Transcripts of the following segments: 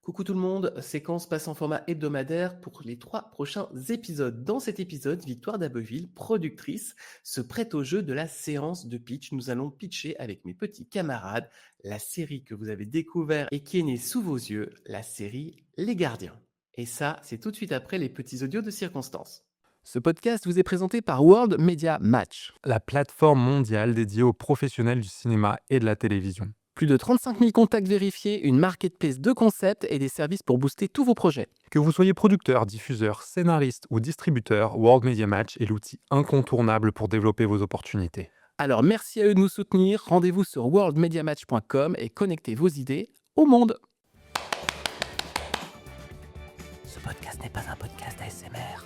Coucou tout le monde, séquence passe en format hebdomadaire pour les 3 prochains épisodes. Dans cet épisode, Victoire d'Abbeville, productrice, se prête au jeu de la séance de pitch. Nous allons pitcher avec mes petits camarades la série que vous avez découvert et qui est née sous vos yeux, la série Les Gardiens. Et ça, c'est tout de suite après les petits audios de circonstance. Ce podcast vous est présenté par World Media Match. La plateforme mondiale dédiée aux professionnels du cinéma et de la télévision. Plus de 35 000 contacts vérifiés, une marketplace de concepts et des services pour booster tous vos projets. Que vous soyez producteur, diffuseur, scénariste ou distributeur, World Media Match est l'outil incontournable pour développer vos opportunités. Alors merci à eux de nous soutenir, rendez-vous sur worldmediamatch.com et connectez vos idées au monde. Ce podcast n'est pas un podcast ASMR.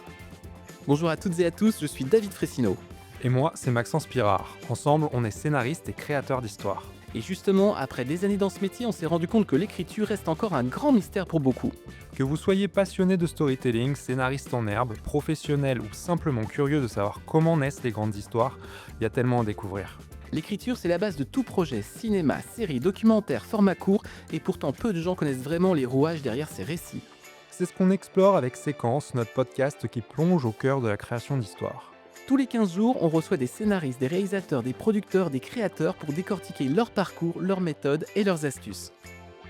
Bonjour à toutes et à tous, je suis David Fressino. Et moi, c'est Maxence Pirard. Ensemble, on est scénariste et créateur d'histoires. Et justement, après des années dans ce métier, on s'est rendu compte que l'écriture reste encore un grand mystère pour beaucoup. Que vous soyez passionné de storytelling, scénariste en herbe, professionnel ou simplement curieux de savoir comment naissent les grandes histoires, il y a tellement à découvrir. L'écriture, c'est la base de tout projet, cinéma, série, documentaire, format court, et pourtant peu de gens connaissent vraiment les rouages derrière ces récits. C'est ce qu'on explore avec Séquence, notre podcast qui plonge au cœur de la création d'histoires. Tous les 15 jours, on reçoit des scénaristes, des réalisateurs, des producteurs, des créateurs pour décortiquer leur parcours, leurs méthodes et leurs astuces.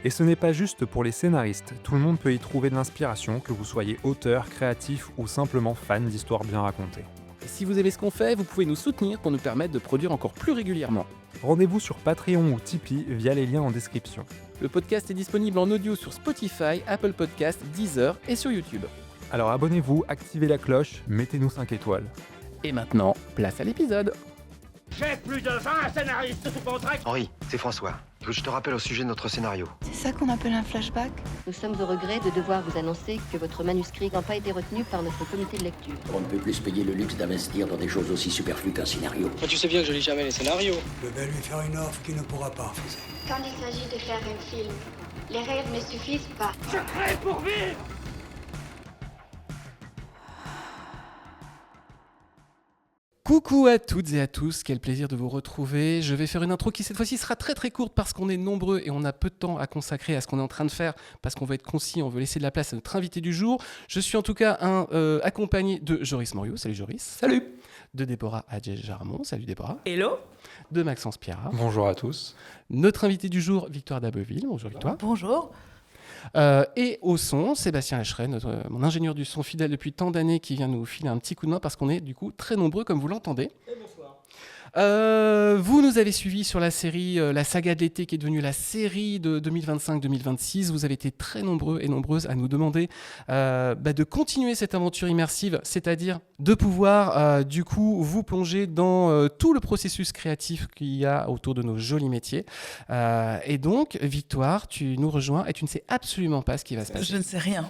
Et ce n'est pas juste pour les scénaristes, tout le monde peut y trouver de l'inspiration, que vous soyez auteur, créatif ou simplement fan d'histoires bien racontées. Et si vous aimez ce qu'on fait, vous pouvez nous soutenir pour nous permettre de produire encore plus régulièrement. Rendez-vous sur Patreon ou Tipeee via les liens en description. Le podcast est disponible en audio sur Spotify, Apple Podcasts, Deezer et sur YouTube. Alors abonnez-vous, activez la cloche, mettez-nous 5 étoiles. Et maintenant, place à l'épisode. J'ai plus de 20 scénaristes sous contrat. Henri, c'est François. Écoute, je te rappelle au sujet de notre scénario. C'est ça qu'on appelle un flashback? Nous sommes au regret de devoir vous annoncer que votre manuscrit n'a pas été retenu par notre comité de lecture. On ne peut plus se payer le luxe d'investir dans des choses aussi superflues qu'un scénario. Tu sais bien que je lis jamais les scénarios. Je vais lui faire une offre qu'il ne pourra pas refuser. Quand il s'agit de faire un film, les rêves ne suffisent pas. Je crée pour vivre. Coucou à toutes et à tous, quel plaisir de vous retrouver. Je vais faire une intro qui cette fois-ci sera très très courte parce qu'on est nombreux et on a peu de temps à consacrer à ce qu'on est en train de faire parce qu'on veut être concis, on veut laisser de la place à notre invité du jour. Je suis en tout cas accompagné de Joris Moriot, salut Joris. Salut. De Déborah Adjet-Jarmon, salut Déborah. Hello. De Maxence Pirard. Bonjour à tous. Notre invité du jour, Victoire d'Abbeville, bonjour Victoire. Bonjour. Et au son, Sébastien Lecheret, mon ingénieur du son fidèle depuis tant d'années qui vient nous filer un petit coup de main parce qu'on est du coup très nombreux comme vous l'entendez. Et bonsoir. Vous nous avez suivis sur la série La Saga de l'été qui est devenue la série de 2025-2026. Vous avez été très nombreux et nombreuses à nous demander de continuer cette aventure immersive, c'est-à-dire de pouvoir du coup vous plonger dans tout le processus créatif qu'il y a autour de nos jolis métiers. Et donc, Victoire, tu nous rejoins et tu ne sais absolument pas ce qui va se passer. Je ne sais rien.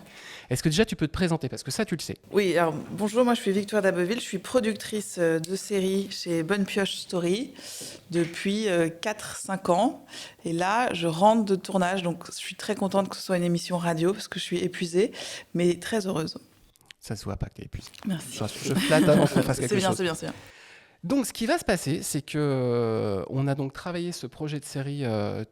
Est-ce que déjà tu peux te présenter? Parce que ça, tu le sais. Oui, alors bonjour, moi je suis Victoire d'Abbeville, je suis productrice de séries chez Bonne Pioche Story depuis 4-5 ans. Et là, je rentre de tournage, donc je suis très contente que ce soit une émission radio parce que je suis épuisée, mais très heureuse. Ça se voit pas que tu es épuisé. Merci. Je flatte avant qu'on fasse quelque chose. C'est bien. Donc, ce qui va se passer, c'est que on a donc travaillé ce projet de série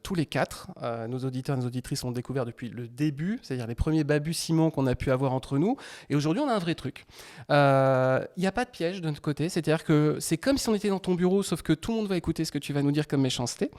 tous les 4. Nos auditeurs et nos auditrices ont découvert depuis le début, c'est-à-dire les premiers balbutiements qu'on a pu avoir entre nous. Et aujourd'hui, on a un vrai truc. Il n'y a pas de piège de notre côté, c'est-à-dire que c'est comme si on était dans ton bureau, sauf que tout le monde va écouter ce que tu vas nous dire comme méchanceté.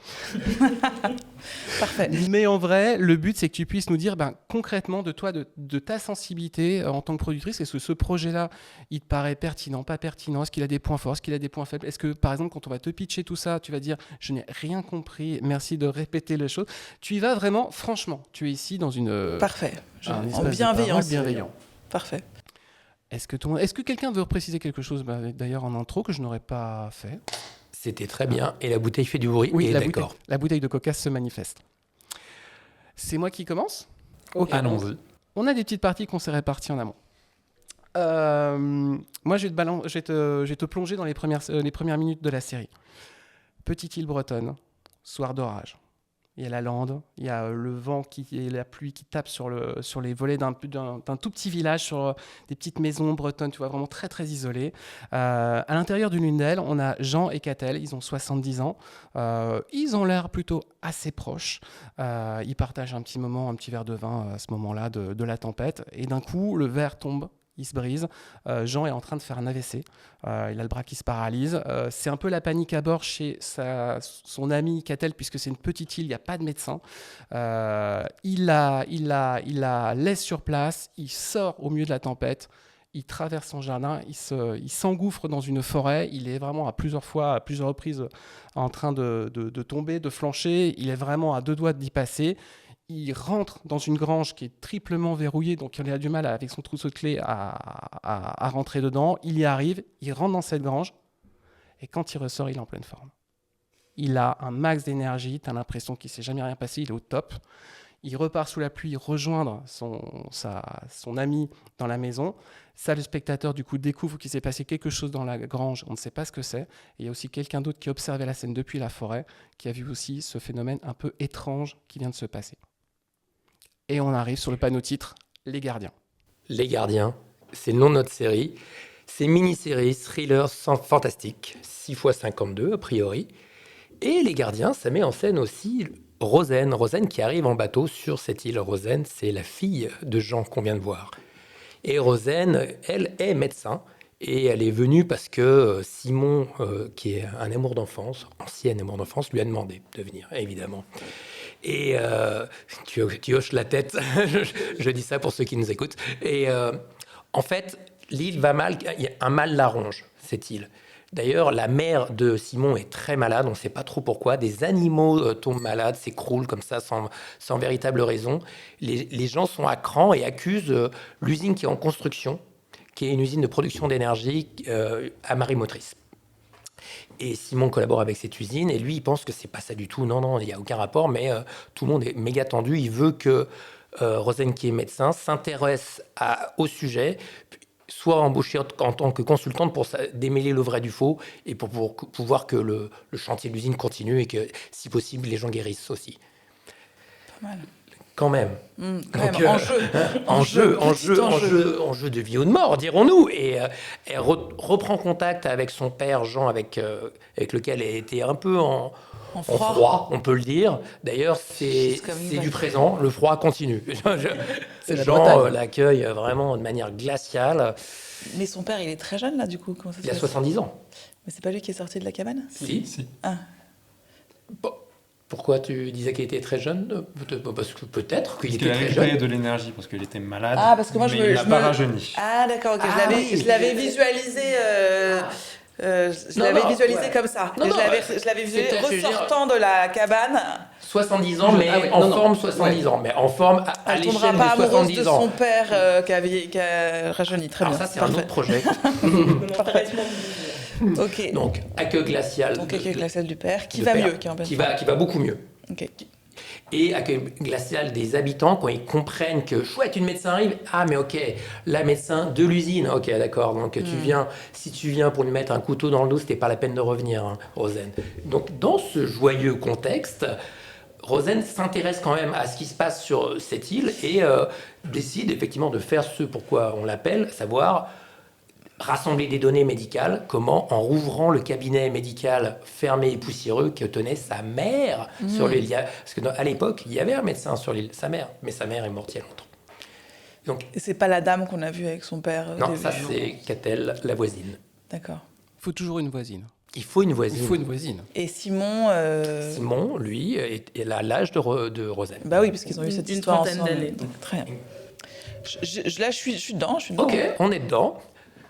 Parfait. Mais en vrai, le but, c'est que tu puisses nous dire concrètement de toi, de ta sensibilité en tant que productrice. Est-ce que ce projet-là, il te paraît pertinent, pas pertinent? Est-ce qu'il a des points forts? Est-ce qu'il a des points faibles? Est-ce que, par exemple, quand on va te pitcher tout ça, tu vas dire « je n'ai rien compris, merci de répéter les choses ». Tu y vas vraiment, franchement. Tu es ici dans une... Parfait. En bienveillance. Bienveillant. Parfait. Est-ce que quelqu'un veut préciser quelque chose d'ailleurs en intro que je n'aurais pas fait? C'était très bien. Et la bouteille fait du bruit. Oui, et la bouteille de coca se manifeste. C'est moi qui commence? Okay. Allons-y. On a des petites parties qu'on s'est réparties en amont. Moi, je vais te plonger dans les premières minutes de la série. Petite île bretonne, soir d'orage. il y a la lande, il y a le vent et la pluie qui tapent sur les volets d'un tout petit village, sur des petites maisons bretonnes, tu vois, vraiment très très isolées. À l'intérieur d'une lune d'elle, on a Jean et Catel, ils ont 70 ans. Ils ont l'air plutôt assez proches. Ils partagent un petit moment, un petit verre de vin à ce moment-là de la tempête. Et d'un coup, le verre tombe. Il se brise. Jean est en train de faire un AVC. Il a le bras qui se paralyse. C'est un peu la panique à bord chez son ami Catel, puisque c'est une petite île, il n'y a pas de médecin. Il la laisse sur place. Il sort au milieu de la tempête. Il traverse son jardin. Il s'engouffre dans une forêt. Il est vraiment à plusieurs reprises en train de tomber, de flancher. Il est vraiment à 2 doigts d'y passer. Il rentre dans une grange qui est triplement verrouillée, donc il a du mal avec son trousseau de clés à rentrer dedans. Il y arrive, il rentre dans cette grange, et quand il ressort, il est en pleine forme. Il a un max d'énergie, tu as l'impression qu'il ne s'est jamais rien passé, il est au top. Il repart sous la pluie rejoindre son ami dans la maison. Ça, le spectateur, du coup, découvre qu'il s'est passé quelque chose dans la grange. On ne sait pas ce que c'est. Et il y a aussi quelqu'un d'autre qui observait la scène depuis la forêt, qui a vu aussi ce phénomène un peu étrange qui vient de se passer. Et on arrive sur le panneau titre, Les Gardiens. Les Gardiens, c'est le nom de notre série. C'est mini-série, thriller fantastique, 6x52 a priori. Et Les Gardiens, ça met en scène aussi Rosen qui arrive en bateau sur cette île. Rosen, c'est la fille de Jean qu'on vient de voir. Et Rosen, elle est médecin. Et elle est venue parce que Simon, qui est un amour d'enfance, ancien amour d'enfance, lui a demandé de venir, évidemment. Et tu hoches la tête, je dis ça pour ceux qui nous écoutent. Et en fait, l'île va mal, un mal la ronge, cette île. D'ailleurs, la mère de Simon est très malade, on ne sait pas trop pourquoi. Des animaux tombent malades, s'écroulent comme ça sans véritable raison. Les gens sont à cran et accusent l'usine qui est en construction, qui est une usine de production d'énergie à marée motrice. Et Simon collabore avec cette usine, et lui, il pense que c'est pas ça du tout. Non, il n'y a aucun rapport, mais tout le monde est méga tendu. Il veut que Rosen, qui est médecin, s'intéresse au sujet, soit embauchée en tant que consultante pour démêler le vrai du faux, et pour pouvoir que le chantier de l'usine continue, et que, si possible, les gens guérissent aussi. Pas mal. Quand même. Enjeu de vie ou de mort, dirons-nous. Et elle reprend contact avec son père, Jean, avec lequel elle était un peu en froid, on peut le dire. D'ailleurs, c'est du présent. Le froid continue. Jean l'accueille vraiment de manière glaciale. Mais son père, il est très jeune, là, du coup. Comment ça se passe ? Il a 70 ans. Mais c'est pas lui qui est sorti de la cabane ? Si. Ah. Bon. Pourquoi tu disais qu'il était très jeune ? Parce que peut-être qu'il était très jeune. Il avait de l'énergie parce qu'il était malade. Ah, parce que moi, il n'a pas rajeuni. Ah, d'accord, ok. Je l'avais visualisé. Je l'avais visualisé comme ça. Je l'avais visualisé ressortant de la cabane. 70 ans, mais en forme 70 ans. Mais en forme à l'échelle de 70 ans. Elle ne tombera pas amoureuse de son père qui a rajeuni. Très bien. Alors ça, c'est un autre projet. Ok. Donc, accueil glacial. Donc, accueil glacial du père, qui va mieux. Qui va beaucoup mieux. Ok. Et accueil glacial des habitants, quand ils comprennent que, chouette, une médecin arrive. Ah, mais ok, la médecin de l'usine. Ok, d'accord. Donc, si tu viens pour lui mettre un couteau dans le dos, c'était pas la peine de revenir, hein, Rosen. Donc, dans ce joyeux contexte, Rosen s'intéresse quand même à ce qui se passe sur cette île et décide effectivement de faire ce pourquoi on l'appelle, savoir rassembler des données médicales, comment, en rouvrant le cabinet médical fermé et poussiéreux que tenait sa mère sur l'île. Parce qu'à l'époque, il y avait un médecin sur l'île, sa mère, mais sa mère est morte il y a longtemps. Donc, et c'est pas la dame qu'on a vue avec son père Non, ça c'est Catel, la voisine. D'accord. Il faut toujours une voisine. Il faut une voisine. Et Simon... Simon, lui, il a l'âge de Rosen. Bah oui, parce qu'ils ont eu cette histoire ensemble. D'années. Très bien. Là, je suis dedans. Ok, on est dedans.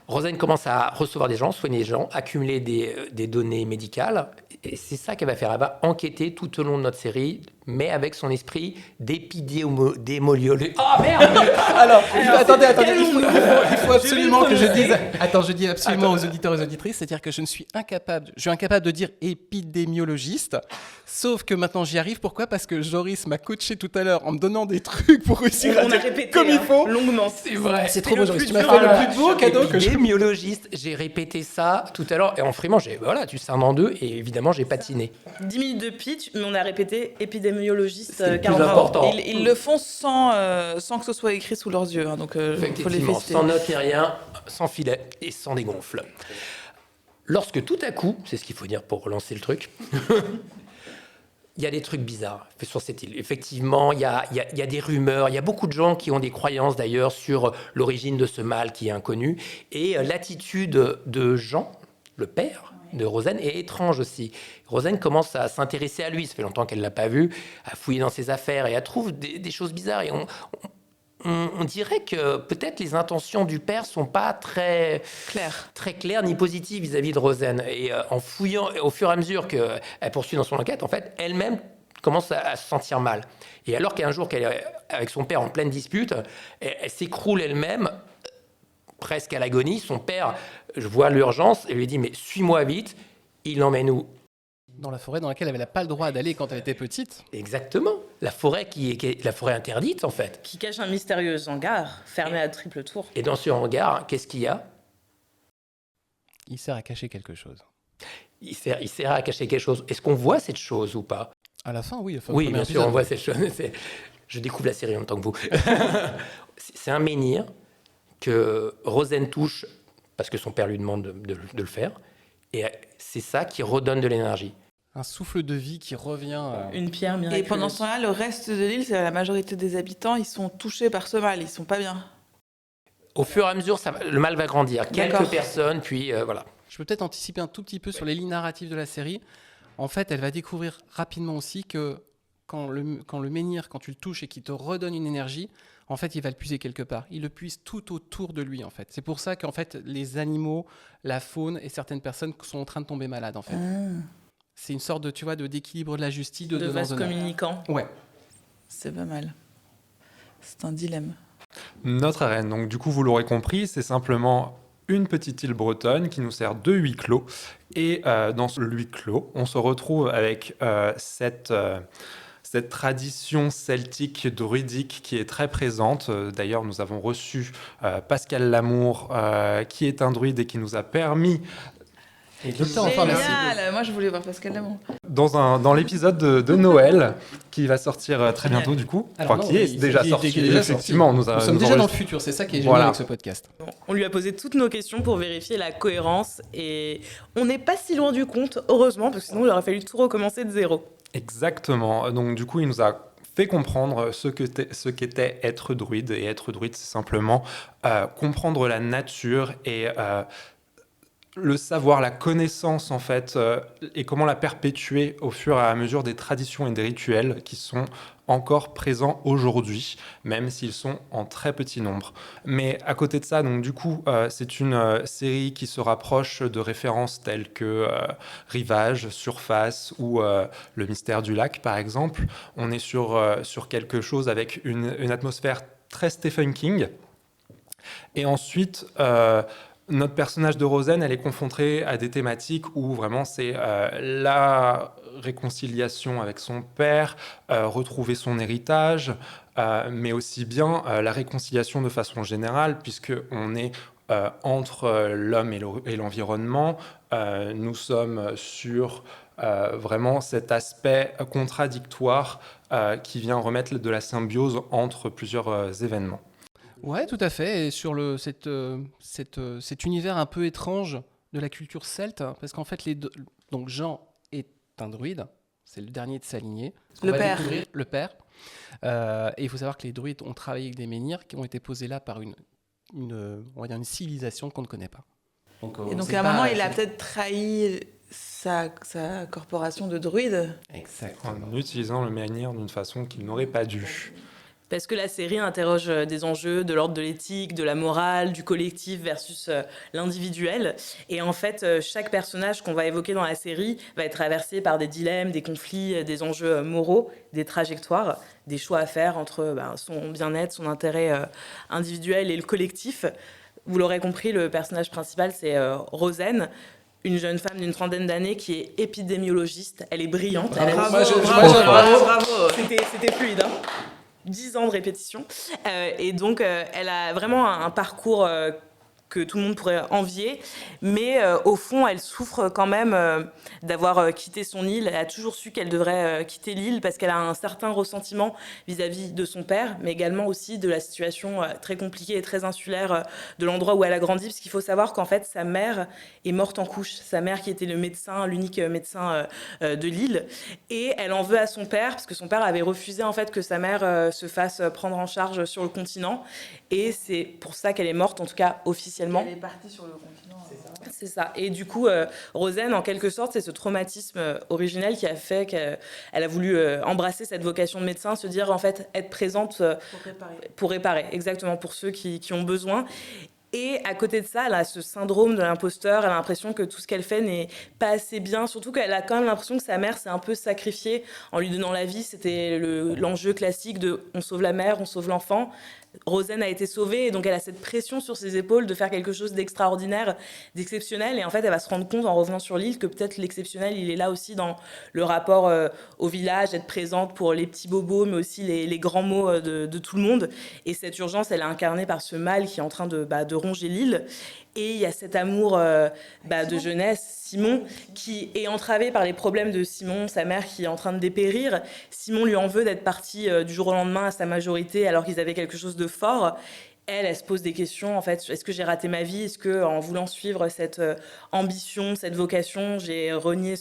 Rosen commence à recevoir des gens, soigner des gens, accumuler des données médicales. Et c'est ça qu'elle va faire. Elle va enquêter tout au long de notre série, mais avec son esprit d'épidémiologiste. Ah merde Alors, attendez, il faut absolument que je dise... Attends, je dis absolument aux auditeurs et aux auditrices, c'est-à-dire que je suis incapable de dire épidémiologiste, sauf que maintenant j'y arrive. Pourquoi ? Parce que Joris m'a coaché tout à l'heure en me donnant des trucs pour réussir à dire répété, comme il faut. Longuement. C'est vrai, c'est trop beau, Joris. Tu m'as fait le plus beau cadeau que je... Épidémiologiste, j'ai répété ça tout à l'heure, et en frimant, tu scindes en deux, et évidemment, j'ai patiné. 10 minutes de pitch, mais on a répété épidémiologiste. épidémiologistes. C'est le plus Karl Rauer. important. Ils le font sans que ce soit écrit sous leurs yeux, hein, donc faut les Effectivement, féliciter. sans notes ni rien, sans filet et sans dégonfle. Lorsque tout à coup, c'est ce qu'il faut dire pour relancer le truc, il y a des trucs bizarres sur cette île. Effectivement, il y a des rumeurs, il y a beaucoup de gens qui ont des croyances d'ailleurs sur l'origine de ce mal qui est inconnu. Et l'attitude de Jean, le père de Rosen, est étrange aussi. Rosen commence à s'intéresser à lui, ça fait longtemps qu'elle ne l'a pas vu, à fouiller dans ses affaires et elle trouve des choses bizarres. Et on dirait que peut-être les intentions du père sont pas très claires ni positives vis-à-vis de Rosen. Et en fouillant, au fur et à mesure qu'elle poursuit dans son enquête, en fait, elle-même commence à se sentir mal. Et alors qu'un jour qu'elle est avec son père en pleine dispute, elle s'écroule elle-même, presque à l'agonie. Son père, je vois l'urgence, et lui dit « Mais suis-moi vite ». Il l'emmène où ? Dans la forêt dans laquelle elle n'avait pas le droit d'aller quand elle était petite. Exactement. La forêt qui est la forêt interdite, en fait. Qui cache un mystérieux hangar fermé à triple tour. Et dans ce hangar, qu'est-ce qu'il y a ? Il sert à cacher quelque chose. Il sert à cacher quelque chose. Est-ce qu'on voit cette chose ou pas ? À la fin, oui. Oui, bien sûr, on voit cette chose. Je découvre la série en même temps que vous. C'est un menhir que Rosen touche parce que son père lui demande de le faire. Et c'est ça qui redonne de l'énergie. Un souffle de vie qui revient. Une pierre miraculeuse. Et pendant ce temps-là, le reste de l'île, c'est la majorité des habitants, ils sont touchés par ce mal, ils sont pas bien. Au fur et à mesure, le mal va grandir. Quelques D'accord. personnes, puis voilà. Je peux peut-être anticiper un tout petit peu sur les lignes narratives de la série. En fait, elle va découvrir rapidement aussi que quand le menhir, quand tu le touches et qu'il te redonne une énergie, en fait, il va le puiser quelque part. Il le puise tout autour de lui, en fait. C'est pour ça qu'en fait, les animaux, la faune et certaines personnes sont en train de tomber malades, en fait. C'est une sorte de d'équilibre de la justice, de vase communicant. Ouais. C'est pas mal. C'est un dilemme. Notre arène, donc du coup, vous l'aurez compris, c'est simplement une petite île bretonne qui nous sert de huis clos. Et dans ce huis clos, on se retrouve avec cette tradition celtique druidique qui est très présente. D'ailleurs, nous avons reçu Pascal Lamour, qui est un druide et qui nous a permis... Génial. Moi, je voulais voir Pascal Lamour. Dans l'épisode de Noël, qui va sortir très bientôt, du coup, qui est déjà sorti. Effectivement, nous sommes déjà dans le futur, c'est ça qui est génial avec ce podcast. On lui a posé toutes nos questions pour vérifier la cohérence et on n'est pas si loin du compte, heureusement, parce que sinon il aurait fallu tout recommencer de zéro. Exactement. Donc, du coup, il nous a fait comprendre ce qu'était être druide. Et être druide, c'est simplement comprendre la nature et le savoir, la connaissance, en fait, et comment la perpétuer au fur et à mesure des traditions et des rituels qui sont encore présents aujourd'hui, même s'ils sont en très petit nombre. Mais à côté de ça, donc du coup, c'est une série qui se rapproche de références telles que Rivage, Surface ou Le Mystère du Lac, par exemple. On est sur quelque chose avec une atmosphère très Stephen King. Et ensuite... notre personnage de Rosen, elle est confrontée à des thématiques où vraiment c'est la réconciliation avec son père, retrouver son héritage, mais aussi bien la réconciliation de façon générale, puisqu'on est entre l'homme et l'environnement. Nous sommes sur vraiment cet aspect contradictoire qui vient remettre de la symbiose entre plusieurs événements. Ouais, tout à fait. Et sur cet univers un peu étrange de la culture celte, parce qu'en fait, donc Jean est un druide, c'est le dernier de sa lignée. Le père. Le père. Et il faut savoir que les druides ont travaillé avec des menhirs qui ont été posés là par on va dire une civilisation qu'on ne connaît pas. Et donc à un moment, il a peut-être trahi sa corporation de druides. Exactement. En utilisant le menhir d'une façon qu'il n'aurait pas dû. Parce que la série interroge des enjeux de l'ordre de l'éthique, de la morale, du collectif versus l'individuel. Et en fait, chaque personnage qu'on va évoquer dans la série va être traversé par des dilemmes, des conflits, des enjeux moraux, des trajectoires, des choix à faire entre son bien-être, son intérêt individuel et le collectif. Vous l'aurez compris, le personnage principal, c'est Rosen, une jeune femme d'une trentaine d'années qui est épidémiologiste. Elle est brillante. Bravo. C'était fluide, hein. 10 ans de répétition. Et donc, elle a vraiment un parcours que tout le monde pourrait envier, mais au fond, elle souffre quand même d'avoir quitté son île. Elle a toujours su qu'elle devrait quitter l'île parce qu'elle a un certain ressentiment vis-à-vis de son père, mais également aussi de la situation très compliquée et très insulaire de l'endroit où elle a grandi, parce qu'il faut savoir qu'en fait, sa mère est morte en couche. Sa mère qui était le médecin, l'unique médecin de l'île, et elle en veut à son père, parce que son père avait refusé en fait que sa mère se fasse prendre en charge sur le continent, et c'est pour ça qu'elle est morte, en tout cas officiellement. Elle est partie sur le continent. C'est ça. Et du coup, Rosen, en quelque sorte, c'est ce traumatisme originel qui a fait qu'elle a voulu embrasser cette vocation de médecin, se dire en fait être présente pour réparer, exactement, pour ceux qui ont besoin. Et à côté de ça, elle a ce syndrome de l'imposteur, elle a l'impression que tout ce qu'elle fait n'est pas assez bien, surtout qu'elle a quand même l'impression que sa mère s'est un peu sacrifiée en lui donnant la vie. C'était l'enjeu classique de on sauve la mère, on sauve l'enfant. Rosen a été sauvée, et donc elle a cette pression sur ses épaules de faire quelque chose d'extraordinaire, d'exceptionnel, et en fait elle va se rendre compte en revenant sur l'île que peut-être l'exceptionnel il est là aussi dans le rapport au village, être présente pour les petits bobos mais aussi les grands mots de tout le monde, et cette urgence elle est incarnée par ce mal qui est en train de ronger l'île. Et il y a cet amour de jeunesse, Simon, qui est entravé par les problèmes de Simon, sa mère qui est en train de dépérir. Simon lui en veut d'être parti du jour au lendemain à sa majorité alors qu'ils avaient quelque chose de fort. Elle se pose des questions, en fait, est-ce que j'ai raté ma vie? Est-ce que, en voulant suivre cette ambition, cette vocation, j'ai renié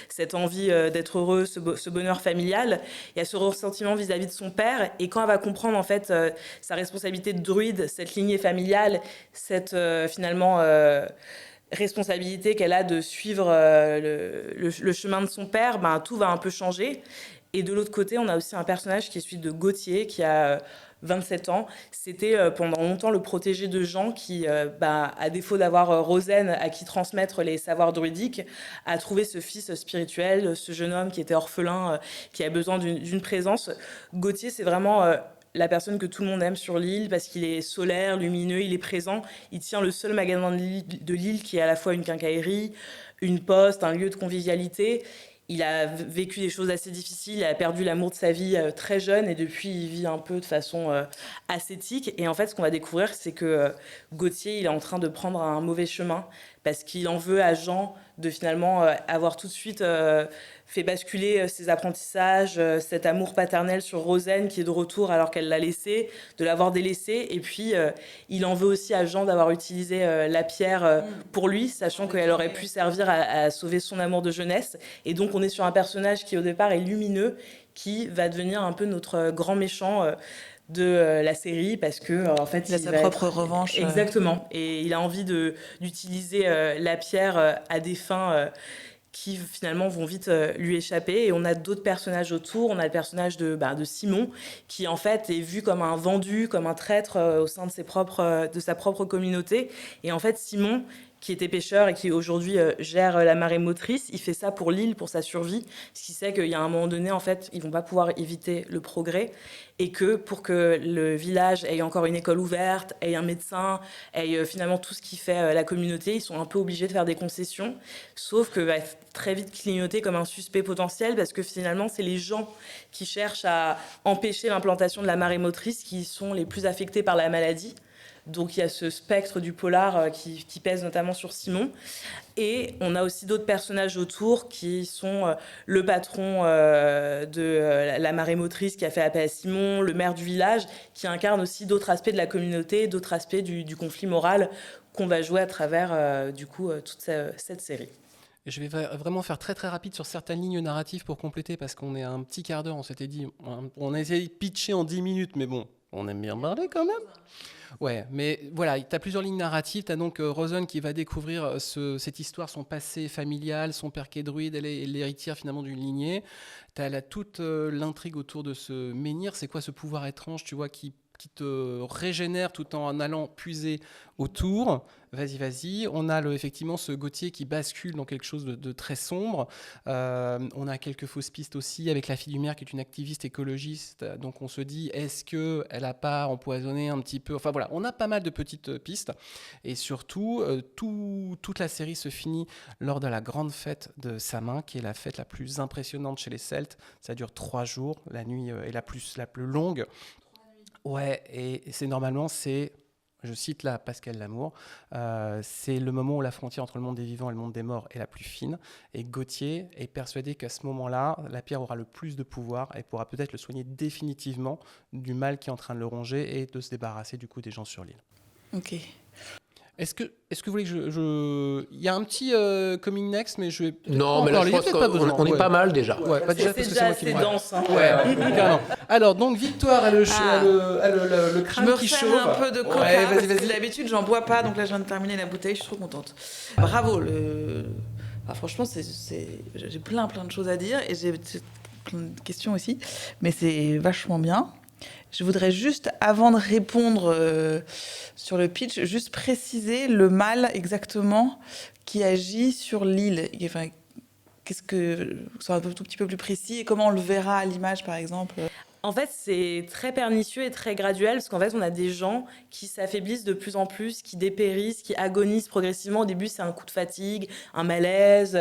cette envie d'être heureux, ce bonheur familial? Il y a ce ressentiment vis-à-vis de son père, et quand elle va comprendre, en fait, sa responsabilité de druide, cette lignée familiale, cette, finalement... responsabilité qu'elle a de suivre le chemin de son père, tout va un peu changer. Et de l'autre côté, on a aussi un personnage qui est celui de Gauthier, qui a 27 ans. C'était pendant longtemps le protégé de Jean qui, à défaut d'avoir Rosen à qui transmettre les savoirs druidiques, a trouvé ce fils spirituel, ce jeune homme qui était orphelin, qui a besoin d'une présence. Gauthier, c'est vraiment... la personne que tout le monde aime sur l'île parce qu'il est solaire, lumineux, il est présent. Il tient le seul magasin de l'île qui est à la fois une quincaillerie, une poste, un lieu de convivialité. Il a vécu des choses assez difficiles, il a perdu l'amour de sa vie très jeune, et depuis il vit un peu de façon ascétique. Et en fait, ce qu'on va découvrir, c'est que Gauthier, il est en train de prendre un mauvais chemin parce qu'il en veut à Jean de finalement avoir tout de suite fait basculer ses apprentissages, cet amour paternel sur Rosen qui est de retour alors qu'elle l'a laissé, de l'avoir délaissé. Et puis, il en veut aussi à Jean d'avoir utilisé la pierre pour lui, sachant qu'elle aurait pu servir à sauver son amour de jeunesse. Et donc, on est sur un personnage qui, au départ, est lumineux, qui va devenir un peu notre grand méchant de la série, parce que en fait il a sa propre revanche. Exactement. Et il a envie d'utiliser la pierre à des fins... qui finalement vont vite lui échapper. Et on a d'autres personnages autour. On a le personnage de Simon, qui en fait est vu comme un vendu, comme un traître au sein de sa propre communauté. Et en fait, Simon, qui était pêcheur et qui aujourd'hui gère la marée motrice, il fait ça pour l'île, pour sa survie, ce qui sait qu'il y a un moment donné, en fait, ils vont pas pouvoir éviter le progrès, et que pour que le village ait encore une école ouverte, ait un médecin, ait finalement tout ce qui fait la communauté, ils sont un peu obligés de faire des concessions, sauf que va être très vite clignoté comme un suspect potentiel, parce que finalement, c'est les gens qui cherchent à empêcher l'implantation de la marée motrice qui sont les plus affectés par la maladie. Donc il y a ce spectre du polar qui pèse notamment sur Simon. Et on a aussi d'autres personnages autour qui sont le patron de la marée motrice qui a fait appel à Simon, le maire du village, qui incarne aussi d'autres aspects de la communauté, d'autres aspects du conflit moral qu'on va jouer à travers toute cette série. Je vais vraiment faire très très rapide sur certaines lignes narratives pour compléter, parce qu'on est à un petit quart d'heure, on s'était dit, on a essayé de pitcher en 10 minutes, mais bon, on aime bien parler quand même. Ouais, mais voilà, tu as plusieurs lignes narratives. Tu as donc Rosen qui va découvrir cette histoire, son passé familial, son père qui est druide, elle est l'héritière finalement d'une lignée. Tu as toute l'intrigue autour de ce menhir, c'est quoi ce pouvoir étrange, tu vois, qui te régénère tout en allant puiser autour. Vas-y. On a effectivement ce Gauthier qui bascule dans quelque chose de très sombre. On a quelques fausses pistes aussi avec la fille du maire qui est une activiste écologiste. Donc on se dit, est-ce qu'elle n'a pas empoisonné un petit peu? Enfin voilà, on a pas mal de petites pistes. Et surtout, toute la série se finit lors de la grande fête de Samhain, qui est la fête la plus impressionnante chez les Celtes. Ça dure 3 jours. La nuit est la plus longue. Ouais, et c'est je cite là Pascal Lamour, c'est le moment où la frontière entre le monde des vivants et le monde des morts est la plus fine. Et Gauthier est persuadé qu'à ce moment-là, la pierre aura le plus de pouvoir et pourra peut-être le soigner définitivement du mal qui est en train de le ronger et de se débarrasser du coup des gens sur l'île. Ok. Est-ce que vous voulez que il y a un petit coming next, mais je vais... Non, mais là, je pense qu'on est pas mal déjà. Ouais, pas déjà, parce que c'est moi qui assez dense. Hein. Ouais, carrément. Alors, donc, Victoire a le crâne qui chauffe. Je me resserre un peu de coca, Ouais, parce que d'habitude, j'en bois pas, donc là, je viens de terminer la bouteille, je suis trop contente. Bravo, franchement, j'ai plein de choses à dire, et j'ai plein de questions aussi, mais c'est vachement bien. Je voudrais juste, avant de répondre sur le pitch, juste préciser le mal exactement qui agit sur l'île. Enfin, soit un tout petit peu plus précis, et comment on le verra à l'image, par exemple. En fait, c'est très pernicieux et très graduel, parce qu'en fait, on a des gens qui s'affaiblissent de plus en plus, qui dépérissent, qui agonisent progressivement. Au début, c'est un coup de fatigue, un malaise,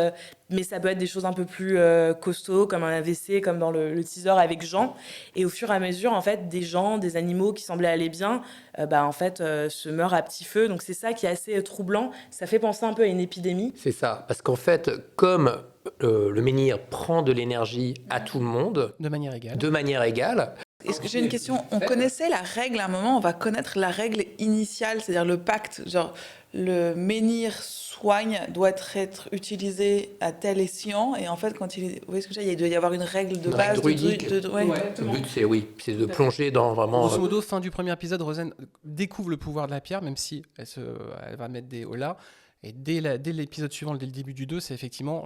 mais ça peut être des choses un peu plus costauds, comme un AVC, comme dans le teaser avec Jean. Et au fur et à mesure, en fait, des gens, des animaux qui semblaient aller bien, se meurent à petit feu. Donc c'est ça qui est assez troublant. Ça fait penser un peu à une épidémie. C'est ça, parce qu'en fait, comme le menhir prend de l'énergie à tout le monde, de manière égale. Est-ce que j'ai une question? On connaissait la règle à un moment, on va connaître la règle initiale, c'est-à-dire le pacte, genre le menhir soigne doit être utilisé à tel escient, et en fait, quand il doit y avoir une règle de base. Druidique. Le but, c'est de plonger dans vraiment... Grosso modo, fin du premier épisode, Rosen découvre le pouvoir de la pierre, même si elle va mettre des holas. Et dès l'épisode suivant, dès le début du 2, c'est effectivement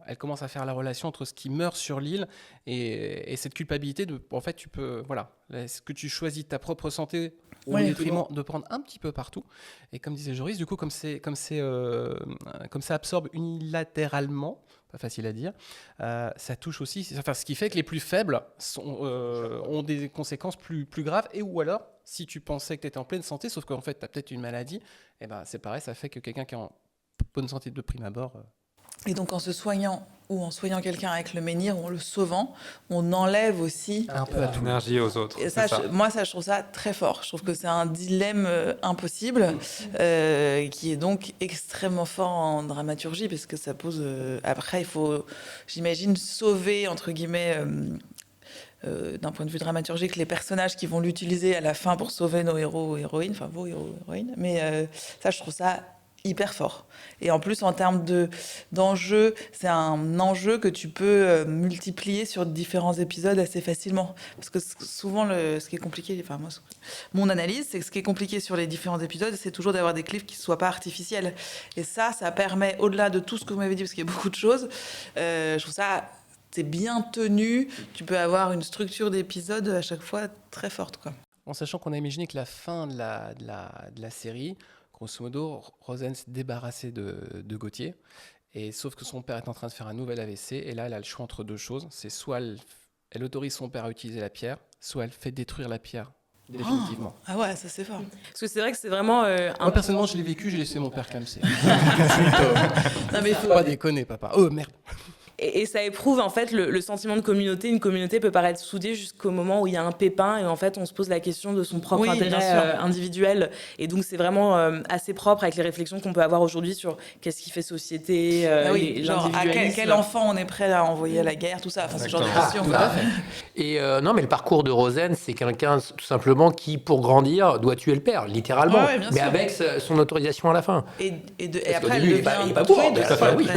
elle commence à faire la relation entre ce qui meurt sur l'île et cette culpabilité de, en fait, tu peux, voilà, est-ce que tu choisis ta propre santé au détriment de prendre un petit peu partout. Et comme disait Joris, du coup, comme ça absorbe unilatéralement, pas facile à dire, ça touche aussi, ce qui fait que les plus faibles ont des conséquences plus graves, et ou alors, si tu pensais que tu étais en pleine santé, sauf qu'en fait, tu as peut-être une maladie, et ben, c'est pareil, ça fait que quelqu'un qui est en bonne santé de prime abord... Et donc, en se soignant ou en soignant quelqu'un avec le menhir ou en le sauvant, on enlève aussi un peu l'énergie aux autres. Et ça, je trouve ça très fort. Je trouve que c'est un dilemme impossible, qui est donc extrêmement fort en dramaturgie, parce que ça pose... après, il faut, j'imagine, sauver, entre guillemets... d'un point de vue dramaturgique, les personnages qui vont l'utiliser à la fin pour sauver nos héros ou héroïnes, enfin vos héros ou héroïnes. Mais ça, je trouve ça hyper fort. Et en plus, en termes d'enjeu, c'est un enjeu que tu peux multiplier sur différents épisodes assez facilement. Parce que souvent, ce qui est compliqué, enfin moi, mon analyse, c'est que ce qui est compliqué sur les différents épisodes, c'est toujours d'avoir des clips qui ne soient pas artificiels. Et ça permet, au-delà de tout ce que vous m'avez dit, parce qu'il y a beaucoup de choses, je trouve ça... c'est bien tenu, tu peux avoir une structure d'épisode à chaque fois très forte, quoi. En sachant qu'on a imaginé que la fin de la série, grosso modo, Rosen s'est débarrassée de Gauthier, et sauf que son père est en train de faire un nouvel AVC, et là, elle a le choix entre deux choses. C'est soit elle autorise son père à utiliser la pierre, soit elle fait détruire la pierre définitivement. Ah ouais, ça c'est fort. Parce que c'est vrai que c'est vraiment... Moi, personnellement, je l'ai vécu, j'ai laissé mon père clamser. Non mais faut pas déconner, papa. Oh, merde. Et ça éprouve en fait le sentiment de communauté. Une communauté peut paraître soudée jusqu'au moment où il y a un pépin, et en fait on se pose la question de son propre intérêt individuel. Et donc c'est vraiment assez propre avec les réflexions qu'on peut avoir aujourd'hui sur qu'est-ce qui fait société, genre à quel enfant on est prêt à envoyer à la guerre, tout ça, enfin, ce genre de questions. Et non, mais le parcours de Rosen, c'est quelqu'un tout simplement qui, pour grandir, doit tuer le père, littéralement, mais sûr. Avec son autorisation à la fin. Et après, elle devient il est pas bourre, oui.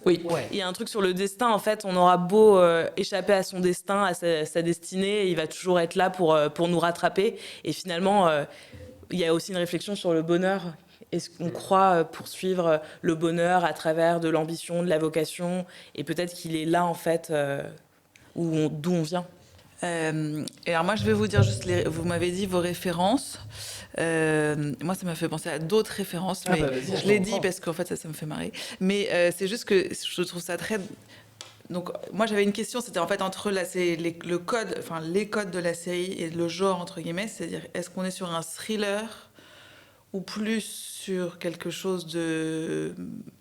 Oui. Ouais. Il y a un truc sur le destin, en fait, on aura beau échapper à son destin, à sa destinée, il va toujours être là pour nous rattraper. Et finalement, il y a aussi une réflexion sur le bonheur. Est-ce qu'on croit poursuivre le bonheur à travers de l'ambition, de la vocation? Et peut-être qu'il est là, en fait, d'où on vient. Et alors moi, je vais vous dire juste, vous m'avez dit vos références. Moi, ça m'a fait penser à d'autres références, mais je l'ai dit parce qu'en fait, ça me fait marrer. Mais c'est juste que je trouve ça très... Donc, moi, j'avais une question, c'était en fait entre les codes de la série et le genre, entre guillemets, c'est-à-dire, est-ce qu'on est sur un thriller ou plus sur quelque chose de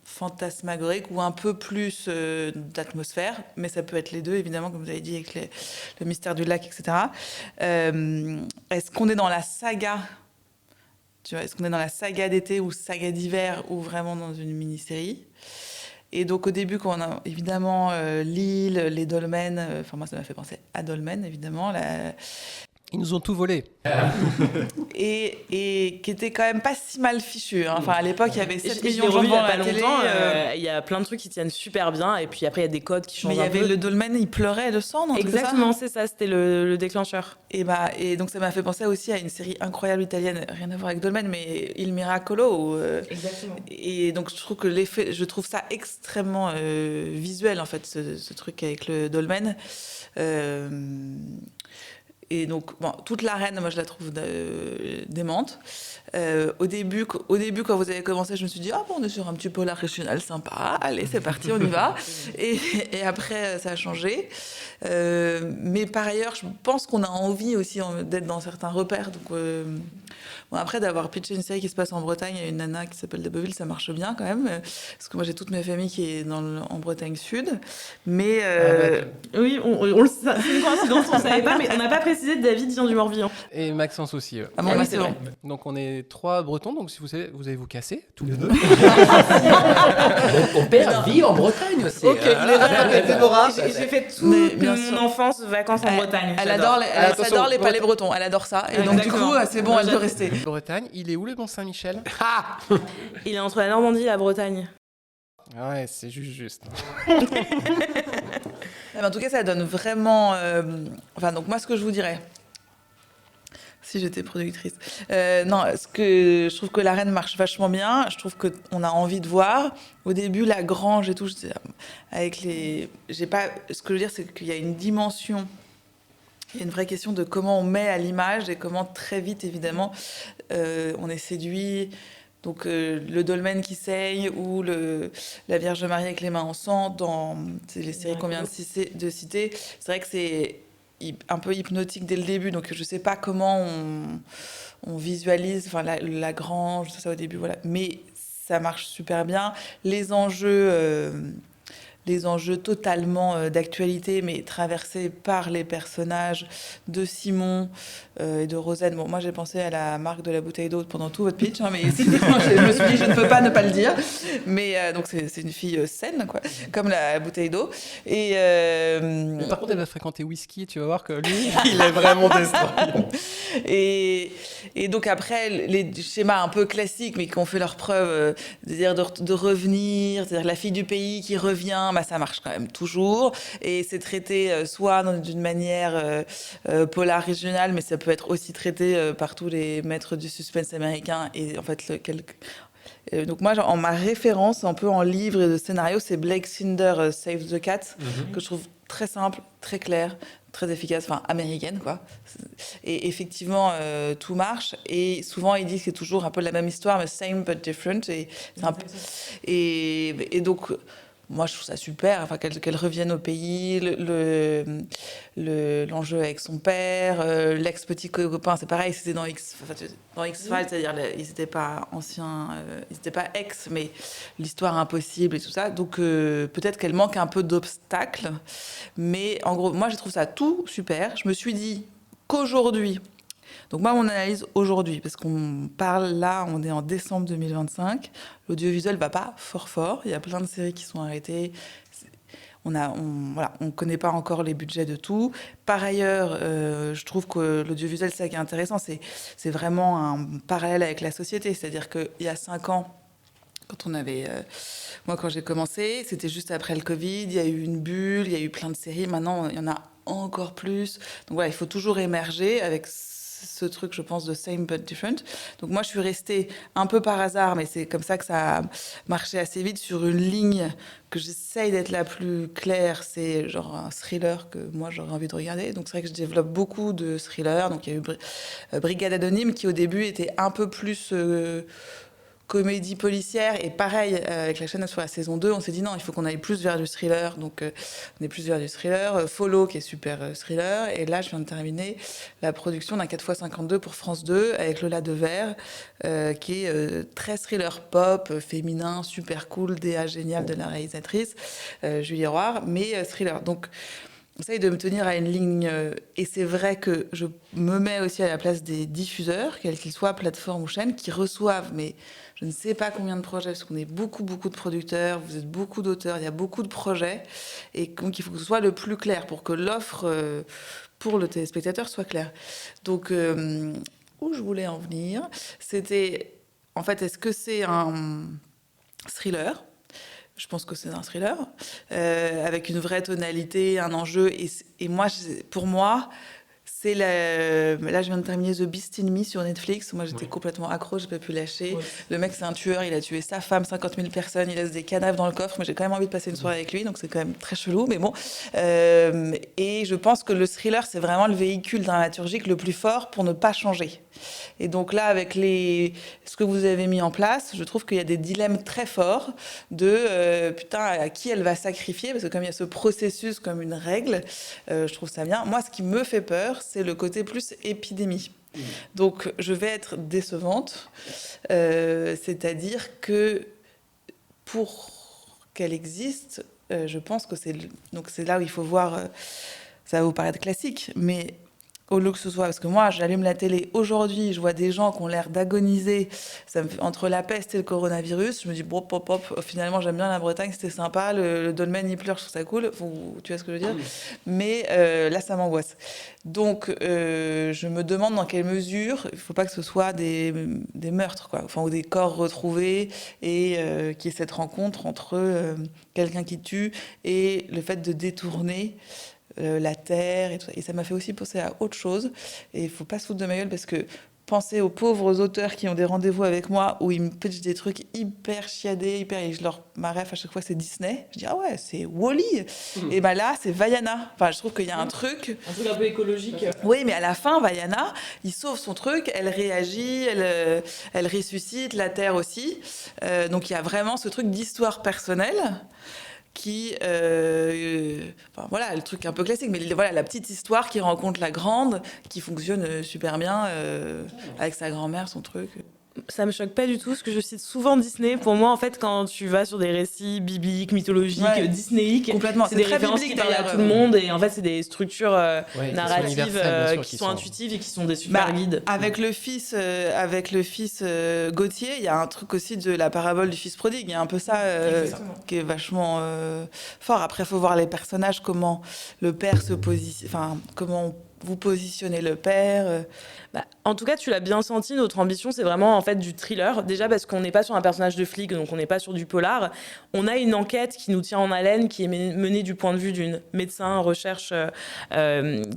fantasmagorique ou un peu plus d'atmosphère, mais ça peut être les deux, évidemment, comme vous avez dit, avec le mystère du lac, etc. Est-ce qu'on est dans la saga Tu vois, est-ce qu'on est dans la saga d'été ou saga d'hiver ou vraiment dans une mini-série? Et donc au début, quand on a évidemment l'île, les dolmens, moi ça m'a fait penser à Dolmen évidemment, Ils nous ont tout volé. et qui était quand même pas si mal fichu. Hein. Enfin à l'époque, il y avait 7 millions de gens il y devant a pas la télé. longtemps. Il y a plein de trucs qui tiennent super bien, et puis après il y a des codes qui changent Mais il y un avait peu. le dolmen, il pleurait de sang, non? Exactement, c'est ça, c'était le déclencheur. Et donc ça m'a fait penser aussi à une série incroyable italienne, rien à voir avec Dolmen, mais Il Miracolo. Exactement. Et donc je trouve ça extrêmement visuel en fait, ce truc avec le dolmen. Et donc, toute l'arène, moi, je la trouve démente. Au début, quand vous avez commencé, je me suis dit, on est sur un petit polar régional sympa. Allez, c'est parti, on y va. Et après, ça a changé. Mais par ailleurs, je pense qu'on a envie aussi d'être dans certains repères. Donc, après, d'avoir pitché une série qui se passe en Bretagne à une nana qui s'appelle Dabbeville, ça marche bien quand même. Parce que moi, j'ai toute ma famille qui est en Bretagne Sud. Mais... Oui, on le sait, c'est une coïncidence, on ne savait pas, mais on n'a pas précisé que David vient du Morbihan. Et Maxence aussi. Ah bon, c'est bon. Donc on est 3 Bretons, donc si vous allez vous casser, tous les deux. Mon père vit en Bretagne aussi. Ok, j'ai fait toute mon enfance vacances en Bretagne. Elle adore les palais bretons, elle adore ça. Et donc du coup, c'est bon, elle peut rester. Bretagne, il est où le Mont-Saint-Michel? Il est entre la Normandie et la Bretagne. Ouais, c'est juste. Mais en tout cas, ça donne vraiment... donc moi, ce que je vous dirais, si j'étais productrice, je trouve que l'arène marche vachement bien. Je trouve qu'on a envie de voir. Au début, la grange et tout, ce que je veux dire, c'est qu'il y a une dimension... Il y a une vraie question de comment on met à l'image et comment très vite, évidemment, on est séduit... Donc le dolmen qui saigne ou la Vierge Marie avec les mains en sang dans les séries qu'on vient de citer, c'est vrai que c'est un peu hypnotique dès le début. Donc je sais pas comment on visualise, la grange, tout ça au début, voilà. Mais ça marche super bien. Les enjeux totalement d'actualité, mais traversés par les personnages de Simon et de Rosanne. Bon, moi, j'ai pensé à la marque de la bouteille d'eau pendant tout votre pitch, mais je me suis dit, je ne peux pas ne pas le dire. Mais donc, c'est une fille saine, quoi, comme la bouteille d'eau. Et par contre, elle va fréquenter whisky, tu vas voir que lui, il est vraiment destroy. Et donc, après, les schémas un peu classiques, mais qui ont fait leur preuve, c'est-à-dire de revenir, c'est-à-dire la fille du pays qui revient, ça marche quand même toujours. Et c'est traité soit d'une manière polar régionale, mais ça peut être aussi traité par tous les maîtres du suspense américain. Et en fait, donc moi, ma référence un peu en livre et de scénario, c'est Blake Cinder, Save the Cat, que je trouve très simple, très clair, très efficace, américaine, quoi. Et effectivement, tout marche. Et souvent, ils disent que c'est toujours un peu la même histoire, mais same but different. Et donc... Moi, je trouve ça super, qu'elle revienne au pays, l'enjeu avec son père, l'ex-petit copain, c'est pareil, c'était dans X-Files, c'est-à-dire ils n'étaient pas anciens, ils n'étaient pas ex, mais l'histoire impossible et tout ça. Donc, peut-être qu'elle manque un peu d'obstacles, mais en gros, moi, je trouve ça tout super. Je me suis dit qu'aujourd'hui... Donc moi, mon analyse aujourd'hui, parce qu'on parle là, on est en décembre 2025, l'audiovisuel va pas fort. Il y a plein de séries qui sont arrêtées. On connaît pas encore les budgets de tout. Par ailleurs, je trouve que l'audiovisuel, ça qui est intéressant, c'est vraiment un parallèle avec la société. C'est-à-dire qu'il y a 5 ans, quand j'ai commencé, c'était juste après le Covid, il y a eu une bulle, il y a eu plein de séries. Maintenant, il y en a encore plus. Donc voilà, il faut toujours émerger avec ce truc, je pense, de same but different. Donc moi, je suis restée un peu par hasard, mais c'est comme ça que ça a marché assez vite, sur une ligne que j'essaye d'être la plus claire. C'est genre un thriller que moi, j'aurais envie de regarder. Donc c'est vrai que je développe beaucoup de thrillers. Donc il y a eu Brigade Anonyme, qui au début était un peu plus... comédie policière, et pareil avec la chaîne sur la saison 2, on s'est dit non, il faut qu'on aille plus vers du thriller, donc on est plus vers du thriller. Follow, qui est super thriller, et là je viens de terminer la production d'un 4x52 pour France 2 avec Lola Devers, qui est très thriller pop, féminin, super cool, DA génial de la réalisatrice Julie Roire, mais thriller. Donc j'essaye de me tenir à une ligne, et c'est vrai que je me mets aussi à la place des diffuseurs, quels qu'ils soient, plateformes ou chaînes, qui reçoivent, mais je ne sais pas combien de projets, parce qu'on est beaucoup de producteurs, vous êtes beaucoup d'auteurs, il y a beaucoup de projets, et donc il faut que ce soit le plus clair pour que l'offre pour le téléspectateur soit claire. Donc, où je voulais en venir, c'était, en fait, est-ce que c'est un thriller ? Je pense que c'est un thriller, avec une vraie tonalité, un enjeu. Et moi, pour moi, c'est là, je viens de terminer The Beast in Me sur Netflix. Moi, j'étais complètement accro, j'ai pas pu lâcher. Ouais. Le mec, c'est un tueur, il a tué sa femme, 50 000 personnes, il laisse des cadavres dans le coffre. Moi, j'ai quand même envie de passer une soirée avec lui, donc c'est quand même très chelou, mais bon. Et je pense que le thriller, c'est vraiment le véhicule dramaturgique le plus fort pour ne pas changer. Et donc là, avec ce que vous avez mis en place, je trouve qu'il y a des dilemmes très forts de putain, à qui elle va sacrifier, parce que comme il y a ce processus comme une règle, je trouve ça bien. Moi, ce qui me fait peur, c'est le côté plus épidémie. Donc, je vais être décevante, c'est-à-dire que pour qu'elle existe, je pense que donc c'est là où il faut voir, ça va vous paraître classique, mais au lieu que ce soit, parce que moi, j'allume la télé aujourd'hui, je vois des gens qui ont l'air d'agoniser, ça me fait, entre la peste et le coronavirus, je me dis, bon, finalement, j'aime bien la Bretagne, c'était sympa, le dolmen, il pleure, je trouve ça cool, tu vois ce que je veux dire ? Mais là, ça m'angoisse. Donc, je me demande dans quelle mesure, il ne faut pas que ce soit des meurtres, quoi, enfin, ou des corps retrouvés, et qu'il y ait cette rencontre entre quelqu'un qui tue et le fait de détourner la terre et tout ça. Et ça m'a fait aussi penser à autre chose. Et il ne faut pas se foutre de ma gueule parce que penser aux pauvres auteurs qui ont des rendez-vous avec moi où ils me pitchent des trucs hyper chiadés, et ma ref à chaque fois c'est Disney. Je dis ah ouais, c'est Wall-E. Et ben là c'est Vaiana. Enfin, je trouve qu'il y a un truc un peu écologique. Oui, mais à la fin Vaiana, il sauve son truc, elle réagit, elle ressuscite, la terre aussi. Donc il y a vraiment ce truc d'histoire personnelle qui, enfin, voilà, le truc un peu classique, mais voilà, la petite histoire qui rencontre la grande, qui fonctionne super bien, avec sa grand-mère, son truc. Ça me choque pas du tout, parce que je cite souvent Disney. Pour moi, en fait, quand tu vas sur des récits bibliques, mythologiques, disneyiques, c'est des références qui parlent à tout le monde, et en fait, c'est des structures narratives qui sont intuitives et qui sont des super guides. Avec le fils Gauthier, il y a un truc aussi de la parabole du fils prodigue. Il y a un peu ça qui est vachement fort. Après, il faut voir les personnages, comment le père se positionne, enfin, comment vous positionnez le père. En tout cas, tu l'as bien senti, notre ambition, c'est vraiment en fait du thriller. Déjà parce qu'on n'est pas sur un personnage de flic, donc on n'est pas sur du polar. On a une enquête qui nous tient en haleine, qui est menée du point de vue d'une médecin recherche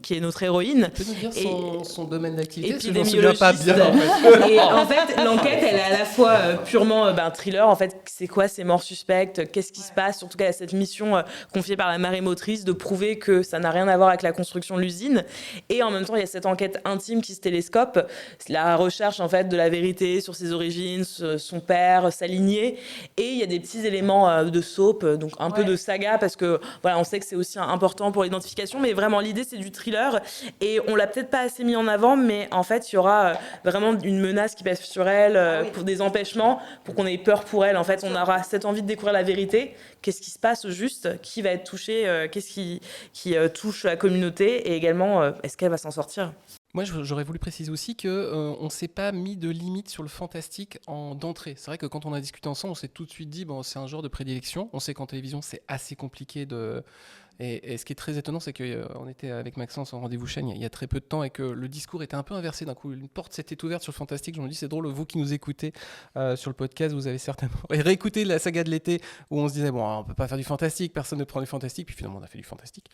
qui est notre héroïne. Tu peux nous dire son domaine d'activité? Épidémiologiste. Pas bien, en fait. Et en fait, l'enquête, elle est à la fois purement thriller. En fait, c'est quoi ces morts suspectes? Qu'est-ce qui se passe? Surtout qu'elle a cette mission confiée par la marée motrice de prouver que ça n'a rien à voir avec la construction de l'usine. Et en même temps, il y a cette enquête intime qui se télescope, la recherche en fait de la vérité sur ses origines, son père, sa lignée. Et il y a des petits éléments de soap, donc un peu de saga, parce que voilà, on sait que c'est aussi important pour l'identification, mais vraiment l'idée c'est du thriller. Et on l'a peut-être pas assez mis en avant, mais en fait il y aura vraiment une menace qui pèse sur elle, pour des empêchements, pour qu'on ait peur pour elle. En fait, on aura cette envie de découvrir la vérité. Qu'est-ce qui se passe au juste? Qui va être touché? Qu'est-ce qui touche la communauté? Et également, est-ce qu'elle va s'en sortir? Moi, j'aurais voulu préciser aussi qu'on ne s'est pas mis de limite sur le fantastique d'entrée. C'est vrai que quand on a discuté ensemble, on s'est tout de suite dit bon, c'est un genre de prédilection. On sait qu'en télévision, c'est assez compliqué de... Et ce qui est très étonnant, c'est qu'on était avec Maxence en rendez-vous chaîne il y a très peu de temps et que le discours était un peu inversé. D'un coup, une porte s'était ouverte sur le fantastique. Je me dis, c'est drôle, vous qui nous écoutez sur le podcast, vous avez certainement réécouté la saga de l'été où on se disait, bon, on peut pas faire du fantastique, personne ne prend du fantastique, puis finalement, on a fait du fantastique.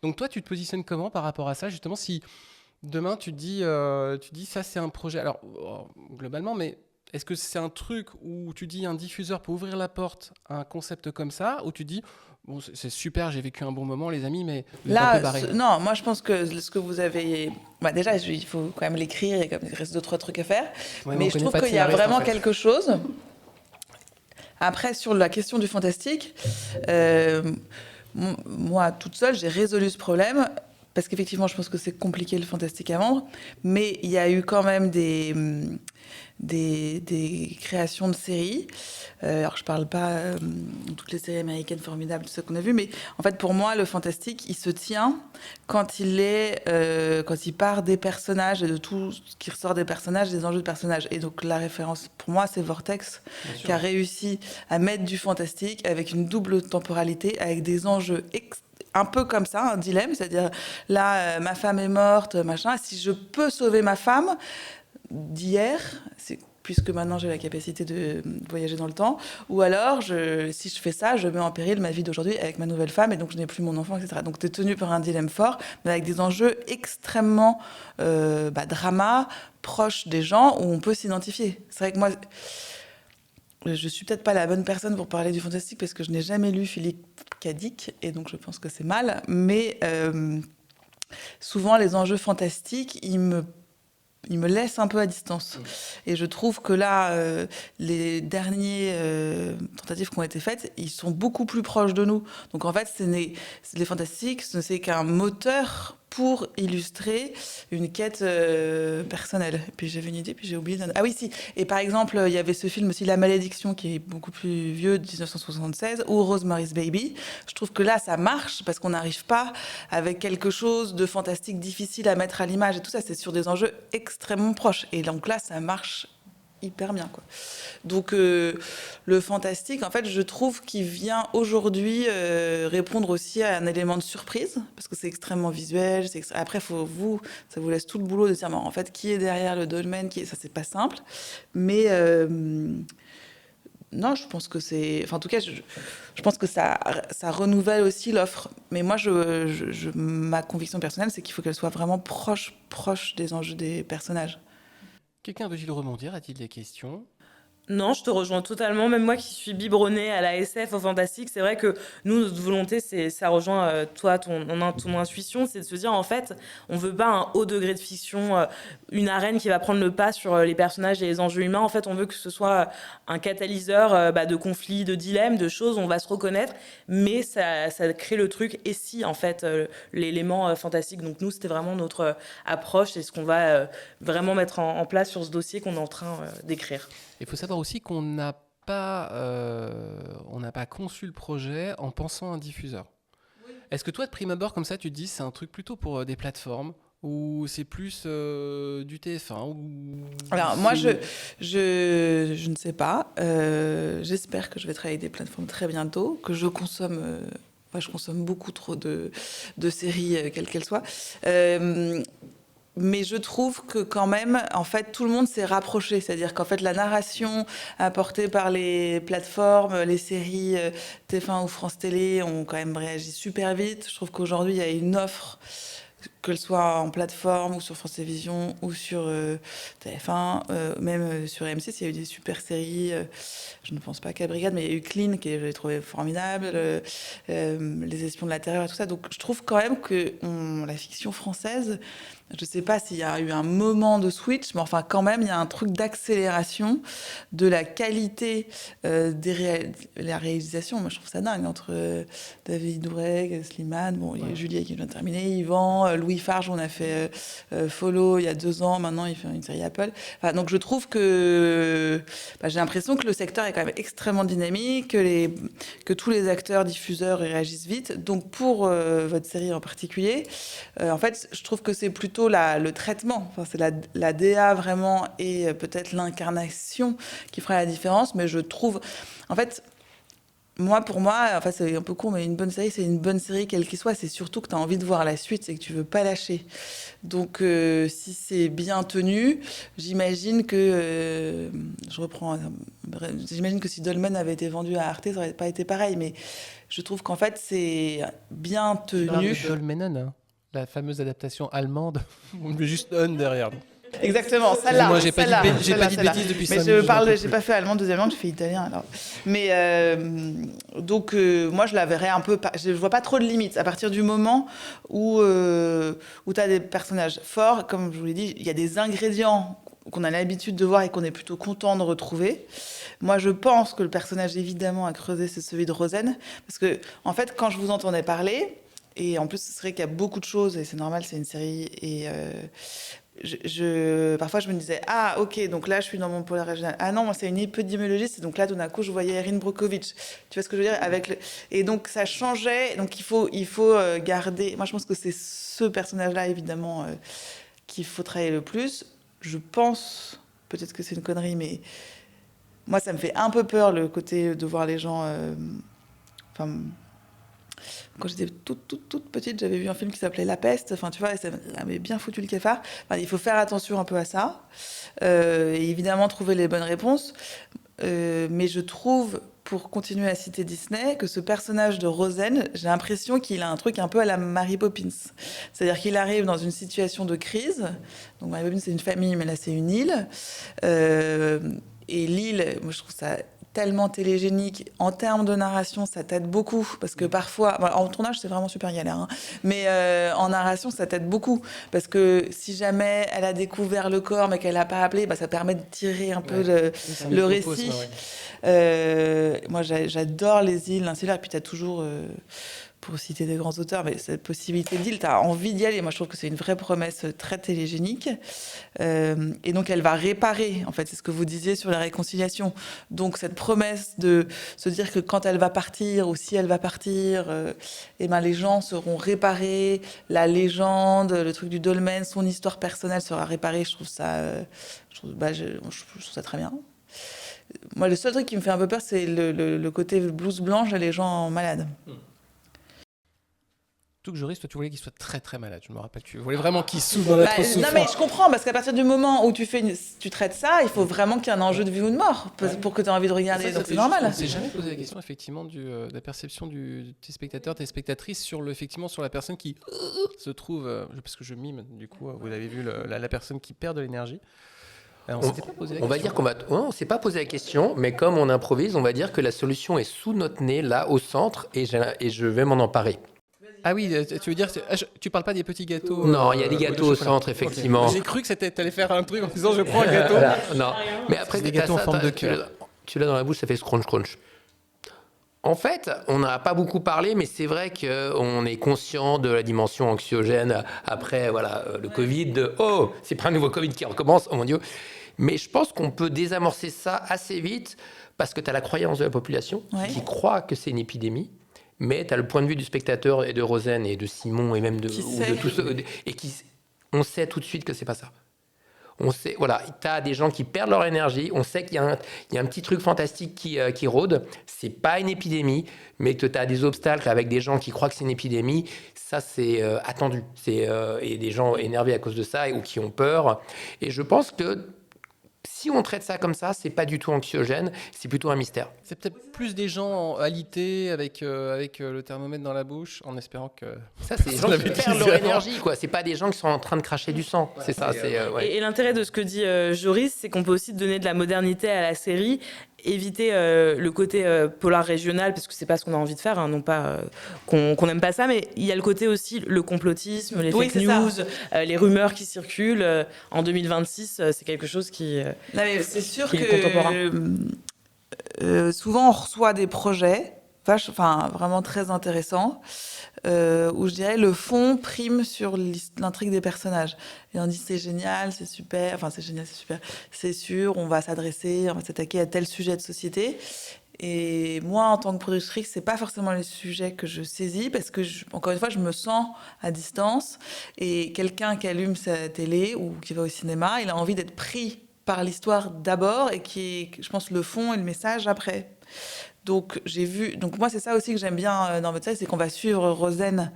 Donc toi, tu te positionnes comment par rapport à ça, justement, si demain, tu dis ça, c'est un projet, alors globalement, mais est-ce que c'est un truc où tu dis un diffuseur peut ouvrir la porte à un concept comme ça, ou tu dis... Bon, c'est super, j'ai vécu un bon moment, les amis, mais là, non, moi je pense que ce que vous avez... déjà, il faut quand même l'écrire, et il reste 2-3 trucs à faire. Ouais, mais je trouve qu'il y a vraiment quelque chose. Après, sur la question du fantastique, moi, toute seule, j'ai résolu ce problème, parce qu'effectivement, je pense que c'est compliqué le fantastique à vendre, mais il y a eu quand même des créations de séries. Alors je parle pas de toutes les séries américaines formidables, tout ce qu'on a vu, mais en fait pour moi le fantastique il se tient quand il part des personnages et de tout ce qui ressort des personnages, des enjeux de personnages. Et donc la référence pour moi c'est Vortex qui a réussi à mettre du fantastique avec une double temporalité, avec des enjeux un peu comme ça, un dilemme, c'est-à-dire là ma femme est morte, machin, si je peux sauver ma femme d'hier, puisque maintenant j'ai la capacité de voyager dans le temps, ou alors, si je fais ça, je mets en péril ma vie d'aujourd'hui avec ma nouvelle femme, et donc je n'ai plus mon enfant, etc. Donc tu es tenu par un dilemme fort, mais avec des enjeux extrêmement drama, proches des gens, où on peut s'identifier. C'est vrai que moi, je suis peut-être pas la bonne personne pour parler du fantastique, parce que je n'ai jamais lu Philippe K. Dick, et donc je pense que c'est mal, mais souvent les enjeux fantastiques, ils me laissent un peu à distance. Et je trouve que là, les dernières tentatives qui ont été faites, ils sont beaucoup plus proches de nous. Donc en fait, les fantastiques, ce n'est qu'un moteur pour illustrer une quête personnelle. Et puis j'avais une idée, puis j'ai oublié. Ah oui, si. Et par exemple, il y avait ce film aussi, La Malédiction, qui est beaucoup plus vieux, de 1976, ou Rosemary's Baby. Je trouve que là, ça marche, parce qu'on n'arrive pas avec quelque chose de fantastique, difficile à mettre à l'image, et tout ça, c'est sur des enjeux extrêmement proches. Et donc là, ça marche hyper bien, quoi. Donc le fantastique, en fait, je trouve qu'il vient aujourd'hui répondre aussi à un élément de surprise, parce que c'est extrêmement visuel. Après, ça vous laisse tout le boulot de dire, en fait, qui est derrière le dolmen, ça, c'est pas simple. Mais non, je pense que c'est... Enfin, en tout cas, je pense que ça renouvelle aussi l'offre. Mais moi, ma conviction personnelle, c'est qu'il faut qu'elle soit vraiment proche des enjeux des personnages. Quelqu'un veut-il rebondir? A-t-il des questions? Non, je te rejoins totalement. Même moi qui suis biberonnée à la SF, au fantastique, c'est vrai que nous, notre volonté, ça rejoint toi, ton intuition, c'est de se dire, en fait, on veut pas un haut degré de fiction, une arène qui va prendre le pas sur les personnages et les enjeux humains. En fait, on veut que ce soit un catalyseur de conflits, de dilemmes, de choses où on va se reconnaître, mais ça crée le truc. Et si, en fait, l'élément fantastique. Donc nous, c'était vraiment notre approche et ce qu'on va vraiment mettre en place sur ce dossier qu'on est en train d'écrire. Il faut savoir aussi qu'on n'a pas conçu le projet en pensant à un diffuseur. Oui. Est-ce que toi, de prime abord, comme ça, tu te dis c'est un truc plutôt pour des plateformes ou c'est plus du TF1 ou... Alors moi, je ne sais pas. J'espère que je vais travailler avec des plateformes très bientôt, que je consomme... je consomme beaucoup trop de séries, quelles qu'elles soient. Mais je trouve que quand même, en fait, tout le monde s'est rapproché. C'est-à-dire qu'en fait, la narration apportée par les plateformes, les séries TF1 ou France Télé ont quand même réagi super vite. Je trouve qu'aujourd'hui, il y a une offre, qu'elle soit en plateforme ou sur France Télévisions ou sur TF1, même sur M6, il y a eu des super séries. Je ne pense pas qu'à Brigade, mais il y a eu Clean, que j'ai trouvé formidable, Les Espions de la Terreur et tout ça. Donc je trouve quand même que la fiction française... Je ne sais pas s'il y a eu un moment de switch, mais enfin quand même, il y a un truc d'accélération de la qualité la réalisation. Moi, je trouve ça dingue entre David Doureg, Slimane, il y a Julie qui vient de terminer, Yvan, Louis Farge, on a fait Follow il y a 2 ans, maintenant il fait une série Apple. Enfin, donc je trouve que j'ai l'impression que le secteur est quand même extrêmement dynamique, que tous les acteurs diffuseurs réagissent vite. Donc pour votre série en particulier, en fait, je trouve que c'est plutôt le traitement, c'est la DA vraiment et peut-être l'incarnation qui fera la différence, mais je trouve, en fait, pour moi, enfin c'est un peu con, mais une bonne série, c'est une bonne série quelle qu'elle soit, c'est surtout que tu as envie de voir la suite, c'est que tu veux pas lâcher. Donc si c'est bien tenu, j'imagine que, j'imagine que si Dolmen avait été vendu à Arte, ça n'aurait pas été pareil, mais je trouve qu'en fait c'est bien tenu. Dolmen, la fameuse adaptation allemande, on met juste on derrière. Exactement, celle-là. Moi, j'ai pas dit de bêtises depuis 5 minutes. J'ai pas fait allemand deuxième langue, j'ai fait italien. Alors. Mais donc, moi, je la verrais un peu. Je vois pas trop de limites. À partir du moment où tu as des personnages forts, comme je vous l'ai dit, il y a des ingrédients qu'on a l'habitude de voir et qu'on est plutôt content de retrouver. Moi, je pense que le personnage, évidemment, à creuser, c'est celui de Rosen. Parce que, en fait, quand je vous entendais parler, et en plus, c'est vrai qu'il y a beaucoup de choses, et c'est normal, c'est une série, et parfois je me disais ah ok donc là je suis dans mon polar régional, ah non moi c'est une épidémiologiste et donc là tout d'un coup je voyais Erin Brockovich, tu vois ce que je veux dire et donc ça changeait, donc il faut garder, moi je pense que c'est ce personnage là évidemment qu'il faut travailler le plus, je pense, peut-être que c'est une connerie mais moi ça me fait un peu peur le côté de voir les gens quand j'étais toute petite, j'avais vu un film qui s'appelait La Peste. Enfin, tu vois, ça m'avait bien foutu le cafard. Enfin, il faut faire attention un peu à ça. Et évidemment, trouver les bonnes réponses. Mais je trouve, pour continuer à citer Disney, que ce personnage de Rosen, j'ai l'impression qu'il a un truc un peu à la Mary Poppins. C'est-à-dire qu'il arrive dans une situation de crise. Donc, Mary Poppins, c'est une famille, mais là, c'est une île. Et l'île, moi, je trouve ça tellement télégénique. En termes de narration, ça t'aide beaucoup. Parce que parfois... Bon, en tournage, c'est vraiment super galère. Hein, mais en narration, ça t'aide beaucoup. Parce que si jamais elle a découvert le corps, mais qu'elle n'a pas appelé, ça permet de tirer un peu le récit. Moi, j'adore les îles insulaires. Puis t'as toujours... pour citer des grands auteurs, mais cette possibilité d'île, tu as envie d'y aller. Moi, je trouve que c'est une vraie promesse très télégénique. Et donc, elle va réparer, en fait, c'est ce que vous disiez sur la réconciliation. Donc, cette promesse de se dire que quand elle va partir, ou si elle va partir, les gens seront réparés, la légende, le truc du dolmen, son histoire personnelle sera réparée. Je trouve ça, je trouve ça très bien. Moi, le seul truc qui me fait un peu peur, c'est le côté blouse blanche et les gens malades. Que Joris, toi tu voulais qu'il soit très très malade, je me rappelle, tu voulais vraiment qu'il souffre dans notre souffrance. Non mais je comprends, parce qu'à partir du moment où tu traites ça, il faut vraiment qu'il y ait un enjeu de vie ou de mort pour que tu aies envie de regarder, donc c'est normal. On s'est jamais posé la question effectivement de la perception des spectateurs, des spectatrices sur la personne qui se trouve, parce que je mime du coup, vous avez vu la personne qui perd de l'énergie. On s'était pas posé la question. On va dire on s'est pas posé la question, mais comme on improvise, on va dire que la solution est sous notre nez, là au centre, et je vais m'en emparer. Ah oui, tu veux dire, tu parles pas des petits gâteaux? Non, il y a des gâteaux au centre, effectivement. Okay. J'ai cru que t'allais faire un truc en disant je prends un gâteau. Non, mais après, des gâteaux en forme de cœur. Tu l'as dans la bouche, ça fait scrunch crunch. En fait, on n'a pas beaucoup parlé, mais c'est vrai qu'on est conscient de la dimension anxiogène après le Covid. C'est pas un nouveau Covid qui recommence, oh mon Dieu. Mais je pense qu'on peut désamorcer ça assez vite parce que tu as la croyance de la population qui croit que c'est une épidémie. Mais tu as le point de vue du spectateur et de Rosen et de Simon et même de tous ceux. Et on sait tout de suite que c'est pas ça. On sait, tu as des gens qui perdent leur énergie. On sait qu'il y a un petit truc fantastique qui rôde. C'est pas une épidémie, mais que tu as des obstacles avec des gens qui croient que c'est une épidémie. Ça, c'est attendu. Et des gens énervés à cause de ça ou qui ont peur. Et je pense que si on traite ça comme ça, c'est pas du tout anxiogène, c'est plutôt un mystère. C'est peut-être plus des gens alités avec le thermomètre dans la bouche, en espérant que... Ça, c'est des gens qui perdent leur énergie, quoi. C'est pas des gens qui sont en train de cracher du sang. C'est ça. Et l'intérêt de ce que dit Joris, c'est qu'on peut aussi donner de la modernité à la série, éviter le côté polar régional, parce que c'est pas ce qu'on a envie de faire, hein, non pas qu'on n'aime pas ça, mais il y a le côté aussi, le complotisme, les fake news, les rumeurs qui circulent. En 2026, c'est quelque chose qui... Non, mais c'est sûr que souvent on reçoit des projets vraiment très intéressants où je dirais le fond prime sur l'intrigue des personnages et on dit c'est génial, c'est super, c'est sûr, on va s'attaquer à tel sujet de société. Et moi, en tant que productrice, c'est pas forcément les sujets que je saisis parce que, encore une fois, je me sens à distance. Et quelqu'un qui allume sa télé ou qui va au cinéma, il a envie d'être pris par l'histoire d'abord et qui est, je pense, le fond et le message après. Donc moi c'est ça aussi que j'aime bien dans votre série, c'est qu'on va suivre Rosen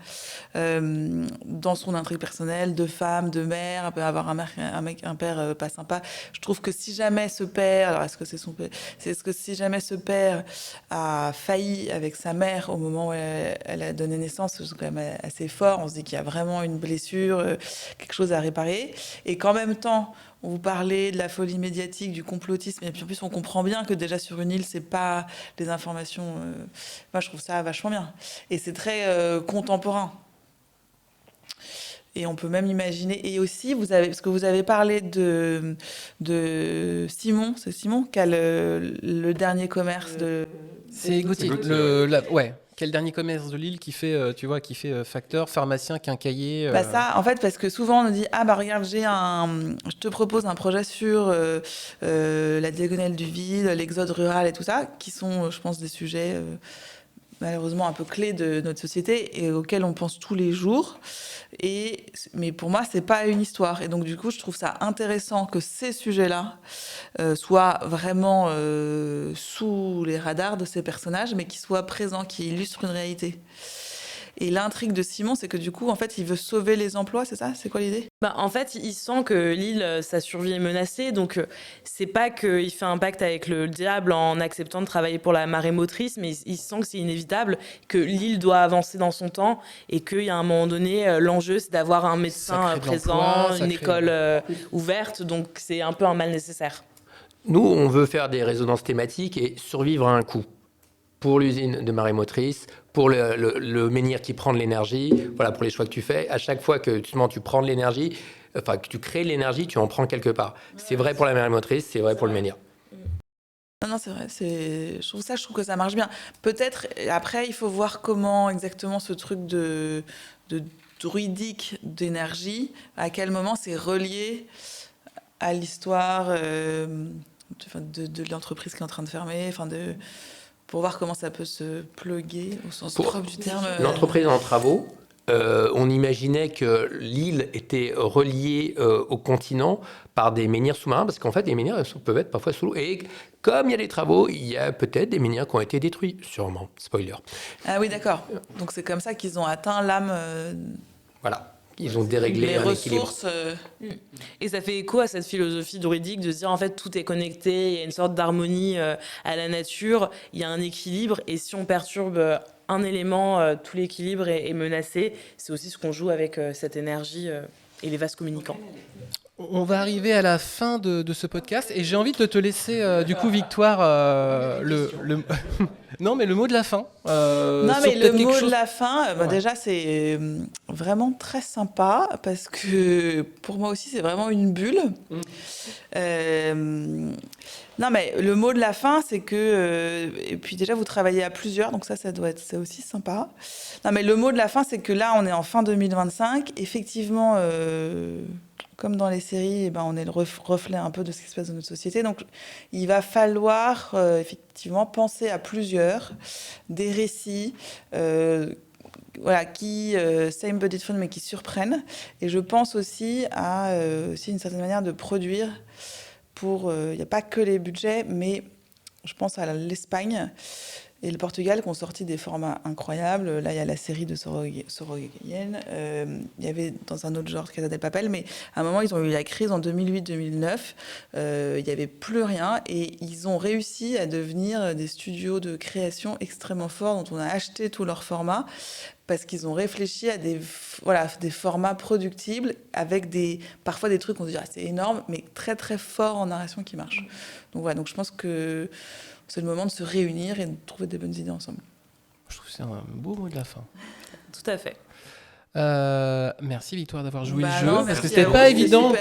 dans son intrigue personnelle de femme, de mère, elle peut avoir un père pas sympa. Je trouve que si jamais ce père, alors est-ce que si jamais ce père a failli avec sa mère au moment où elle a donné naissance, c'est quand même assez fort, on se dit qu'il y a vraiment une blessure, quelque chose à réparer, et qu'en même temps on vous parlait de la folie médiatique, du complotisme, et puis en plus on comprend bien que déjà sur une île, c'est pas des informations... Moi je trouve ça vachement bien. Et c'est très contemporain. Et on peut même imaginer... Et aussi, parce que vous avez parlé de Simon, c'est Simon qui a le dernier commerce de... C'est Gauthier, quel dernier commerce de Lille qui fait, facteur, pharmacien, quincailler. Ça, en fait, parce que souvent on nous dit regarde, je te propose un projet sur la diagonale du vide, l'exode rural et tout ça, qui sont, je pense, des sujets malheureusement un peu clés de notre société et auxquels on pense tous les jours. Mais pour moi, c'est pas une histoire. Et donc, du coup, je trouve ça intéressant que ces sujets-là soient vraiment sous les radars de ces personnages, mais qu'ils soient présents, qui illustrent une réalité. Et l'intrigue de Simon, c'est que du coup, en fait, il veut sauver les emplois, c'est ça ? C'est quoi l'idée ? En fait, il sent que l'île, sa survie est menacée, donc c'est pas qu'il fait un pacte avec le diable en acceptant de travailler pour la marée motrice, mais il sent que c'est inévitable, que l'île doit avancer dans son temps, et qu'il y a un moment donné, l'enjeu, c'est d'avoir un médecin présent, une école ouverte, donc c'est un peu un mal nécessaire. Nous, on veut faire des résonances thématiques et survivre à un coût. Pour l'usine de marée motrice, pour le menhir qui prend de l'énergie, voilà, pour les choix que tu fais. À chaque fois que tu prends de l'énergie, que tu crées de l'énergie, tu en prends quelque part. C'est vrai pour la marée motrice, c'est vrai pour le menhir. Non, c'est vrai. Je trouve que ça marche bien. Peut-être, après, il faut voir comment exactement ce truc de druidique d'énergie, à quel moment c'est relié à l'histoire de l'entreprise qui est en train de fermer, pour voir comment ça peut se pluguer au sens propre du terme. L'entreprise en travaux, on imaginait que l'île était reliée au continent par des menhirs sous-marins, parce qu'en fait, les menhirs peuvent être parfois sous l'eau. Et comme il y a des travaux, il y a peut-être des menhirs qui ont été détruits, sûrement. Spoiler. Ah oui, d'accord. Donc c'est comme ça qu'ils ont atteint l'âme... Voilà. Ils ont déréglé un équilibre. Et ça fait écho à cette philosophie druidique de se dire en fait tout est connecté, il y a une sorte d'harmonie à la nature, il y a un équilibre et si on perturbe un élément, tout l'équilibre est menacé. C'est aussi ce qu'on joue avec cette énergie et les vases communicants. On va arriver à la fin de ce podcast et j'ai envie de te laisser, du coup, Victoire, non, mais le mot de la fin. Non, mais le mot de la fin, déjà, c'est vraiment très sympa parce que pour moi aussi, c'est vraiment une bulle. Non, mais le mot de la fin, c'est que... et puis déjà, vous travaillez à plusieurs, donc ça doit être c'est aussi sympa. Non, mais le mot de la fin, c'est que là, on est en fin 2025. Effectivement... comme dans les séries, on est le reflet un peu de ce qui se passe dans notre société. Donc, il va falloir effectivement penser à plusieurs, des récits qui same but different, mais qui surprennent. Et je pense aussi à aussi une certaine manière de produire il n'y a pas que les budgets, mais je pense à l'Espagne et le Portugal qui ont sorti des formats incroyables. Là, il y a la série de Sorogoyen. Il y avait dans un autre genre Casa del Papel, mais à un moment, ils ont eu la crise en 2008-2009. Il n'y avait plus rien et ils ont réussi à devenir des studios de création extrêmement forts dont on a acheté tous leurs formats parce qu'ils ont réfléchi à des formats productibles avec parfois des trucs, on se dit c'est énorme, mais très très forts en narration qui marchent. Donc voilà, donc je pense que c'est le moment de se réunir et de trouver des bonnes idées ensemble. Je trouve que c'est un beau mot de la fin. Tout à fait. Merci Victoire d'avoir joué le jeu, non, parce que c'était pas évident.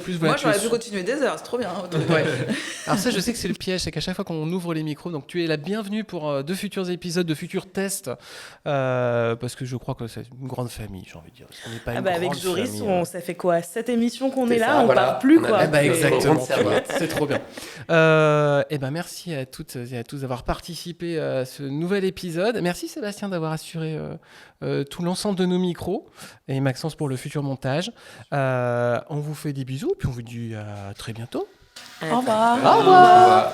Plus, moi j'aurais pu continuer des heures, c'est trop bien. Ouais. Alors ça, je sais que c'est le piège, c'est qu'à chaque fois qu'on ouvre les micros, donc tu es la bienvenue pour de futurs épisodes, de futurs tests, parce que je crois que c'est une grande famille, j'ai envie de dire. On n'est pas une avec grande Joris, famille, ça fait quoi 7 émissions qu'on est là, ça, on part plus quoi. Exactement, c'est trop bien. Merci à toutes et à tous d'avoir participé à ce nouvel épisode. Merci Sébastien d'avoir assuré tout l'ensemble de nos micros et Maxence pour le futur montage. On vous fait des bisous puis on vous dit à très bientôt. Au revoir. Au revoir.